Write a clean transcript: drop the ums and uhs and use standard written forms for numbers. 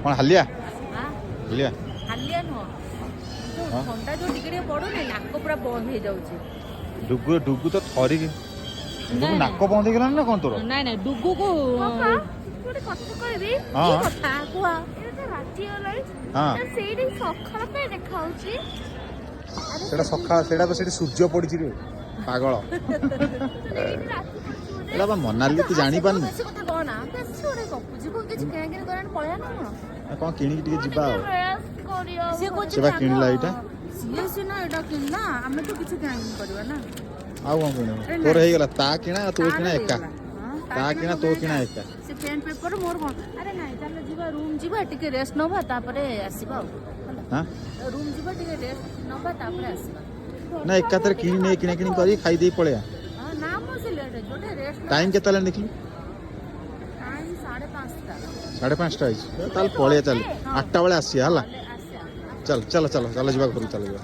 କ'ଣ ହାଲିଆ हाँ ହାଲିଆ हालिया नुह जो हाँ? ठंडा जो टिके पड़ुनी नाक पूरा बंद हो जाଉଛି ଡୁଗୁ ଡୁଗୁ ତ ଥରିକି ଡୁଗୁ ନାକ ବନ୍ଦ ହେଇଗଲାଣି ନା କ'ଣ ତୋର ନାଇଁ ନାଇଁ ଡୁଗୁ କୁ ବାପା ଗୋଟେ କଥା କହିବି ହଁ କି କଥା କୁହ ଏଇଟା ତ ରାତି ହେଲାଣି ହଁ ତ ସେଇଠି ସକାଳ ପାଇଁ ଦେଖାଉଛି ସେଇଟା ସକାଳ ସେଇଟା ତ ସେଠି ସୂର୍ଯ୍ୟ ପଡ଼ିଛି ରେ ପାଗଳ ଏଇଠି ରାତି ପଡୁଛି ବୋଧେ ଏଇଟା ବା ମନାଲି ତୁ ଜାଣିପାରୁନୁ ବେଶୀ କଥା କହନା ବେଶୀ ଗୋଟେ ଗପୁଛି କଣ କିଛି କିଣା କିଣି କରିବା ପଳେଇବା ନା କଣ କ'ଣ କିଣିକି ଟିକେ ଯିବା ଆଉ ରେଷ୍ଟ କରିବା ସିଏ କହୁଛି ସେ ବା କି କିଣିଲା ଆଗ- ଏଇଟା। ସିଏ ସିନା ଏଇଟା କିଣିଲା ଆମେ ତ କିଛି କିଣା କିଣି କରିବା ନା ଆଉ କ'ଣ କିଣିବ ତୋର ହେଇଗଲା ତା କିଣା ତୋ କିଣା ଏକା ହଁ, ତା କିଣା ତୋ କିଣା ଏକା ସେ ପେନ୍ ପେପର ମୋର କଣ ଆରେ ନାଇଁ ଚାଲ ଯିବା ରୁମ୍ ଯିବା ଟିକେ ରେଷ୍ଟ ନବା ତାପରେ ଆସିବା ଆଉ ହଁ ରୁମ୍ ଯିବା ଟିକେ ରେଷ୍ଟ ନବା ତାପରେ ଆସିବା ନା ଏକାଥରେ କିଣି ନେଇ କିଣା କିଣି କରି ଖାଇଦେଇ ପଳେଇବା ହଁ ନା ମୁଁ ସେ ଲେଟ୍ ଯୋଉଟେ ରେଷ୍ଟ ଟାଇମ୍ କେତେ ହେଲାଣି ଦେଖିଲୁ ଟାଇମ୍ 5:30 5:30 ହେଇଛି ତାହେଲେ ପଳେଇବା ଚାଲ 8ଟା ବେଳେ ଆସିବା ହେଲା ଆସିବା ଚାଲ ଚାଲ ଚାଲ ଚାଲ ଯିବା ଘରକୁ ଚାଲ ଯିବା